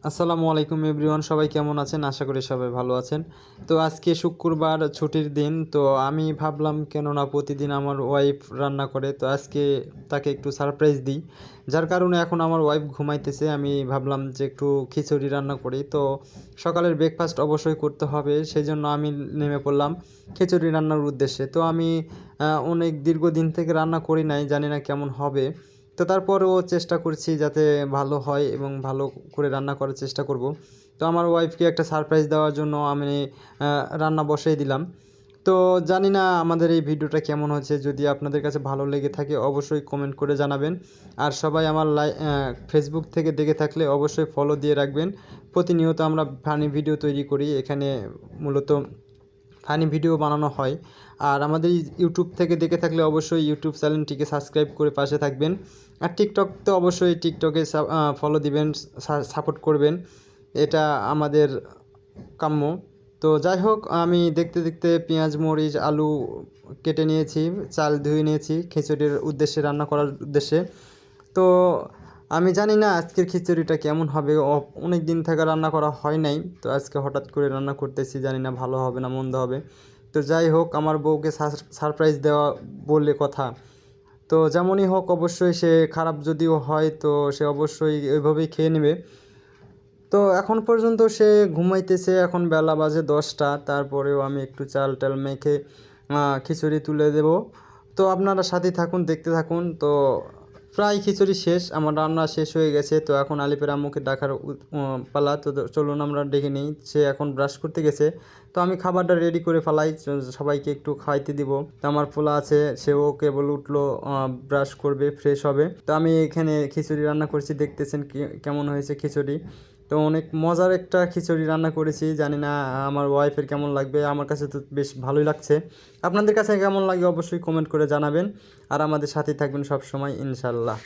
আসসালামু আলাইকুম এভরিওয়ান, সবাই কেমন আছেন? আশা করি সবাই ভালো আছেন। তো আজকে শুক্রবার ছুটির দিন। তো আমি ভাবলাম কেননা প্রতিদিন আমার ওয়াইফ রান্না করে, তো আজকে তাকে একটু সারপ্রাইজ দিই। যার কারণে এখন আমার ওয়াইফ ঘুমাইতেছে, আমি ভাবলাম যে একটু খিচুড়ি রান্না করি। তো সকালের ব্রেকফাস্ট অবশ্যই করতে হবে, সেই জন্য আমি নেমে পড়লাম খিচুড়ি রান্নার উদ্দেশ্যে। তো আমি অনেক দীর্ঘদিন থেকে রান্না করি নাই, জানি না কেমন হবে। তো তারপরেও চেষ্টা করছি যাতে ভালো হয় এবং ভালো করে রান্না করার চেষ্টা করব। তো আমার ওয়াইফকে একটা সারপ্রাইজ দেওয়ার জন্য আমি রান্না বসিয়ে দিলাম। তো জানি না আমাদের এই ভিডিওটা কেমন হচ্ছে, যদি আপনাদের কাছে ভালো লেগে থাকে অবশ্যই কমেন্ট করে জানাবেন। আর সবাই আমার ফেসবুক থেকে দেখে থাকলে অবশ্যই ফলো দিয়ে রাখবেন। প্রতিনিয়ত আমরা ফানি ভিডিও তৈরি করি, এখানে মূলত ফানি ভিডিও বানানো হয়। আর আমাদের ইউটিউব থেকে দেখে থাকলে অবশ্যই ইউটিউব চ্যানেলটিকে সাবস্ক্রাইব করে পাশে থাকবেন। আর টিকটক তো অবশ্যই টিকটকে ফলো দিবেন, সাপোর্ট করবেন, এটা আমাদের কাম্য। তো যাই হোক, আমি দেখতে দেখতে পেঁয়াজ মরিচ আলু কেটে নিয়েছি, চাল ধুয়ে নিয়েছি খিচুড়ির উদ্দেশ্যে, রান্না করার উদ্দেশ্যে। তো আমি জানি না আজকের খিচুড়িটা কেমন হবে, অনেক দিন থেকে রান্না করা হয় নাই। তো আজকে হঠাৎ করে রান্না করতেছি, জানি না ভালো হবে না মন্দ হবে। তো যাই হোক, আমার বউকে সারপ্রাইজ দেওয়া বললে কথা, তো যেমনই হোক অবশ্যই সে খারাপ যদিও হয় তো সে অবশ্যই ওইভাবেই খেয়ে নেবে। তো এখন পর্যন্ত সে ঘুমাইতেছে, এখন বেলা বাজে 10টা, তারপরেও আমি একটু চাল টাল মেখে খিচুড়ি তুলে দেব। তো আপনারা সাথে থাকুন, দেখতে থাকুন। তো প্রায় খিচুড়ি শেষ, আমার রান্না শেষ হয়ে গেছে। তো এখন আলিপের আম্মুকে ডাকার পালা। তো চলুন আমরা ডেকে নিই, সে এখন ব্রাশ করতে গেছে। তো আমি খাবারটা রেডি করে ফেলাই, সবাইকে একটু খাইতে দিব। তো আমার পোলা আছে, সেও কেবল উঠলো, ব্রাশ করবে, ফ্রেশ হবে। তো আমি এখানে খিচুড়ি রান্না করছি, দেখতেছেন কেমন হয়েছে খিচুড়ি। তো অনেক মজার একটা খিচুড়ি রান্না করেছি, জানি না আমার ওয়াইফের কেমন লাগবে, আমার কাছে তো বেশ ভালোই লাগছে। আপনাদের কাছে কেমন লাগে অবশ্যই কমেন্ট করে জানাবেন। আর আমাদের সাথেই থাকবেন সব সময়, ইনশাল্লাহ।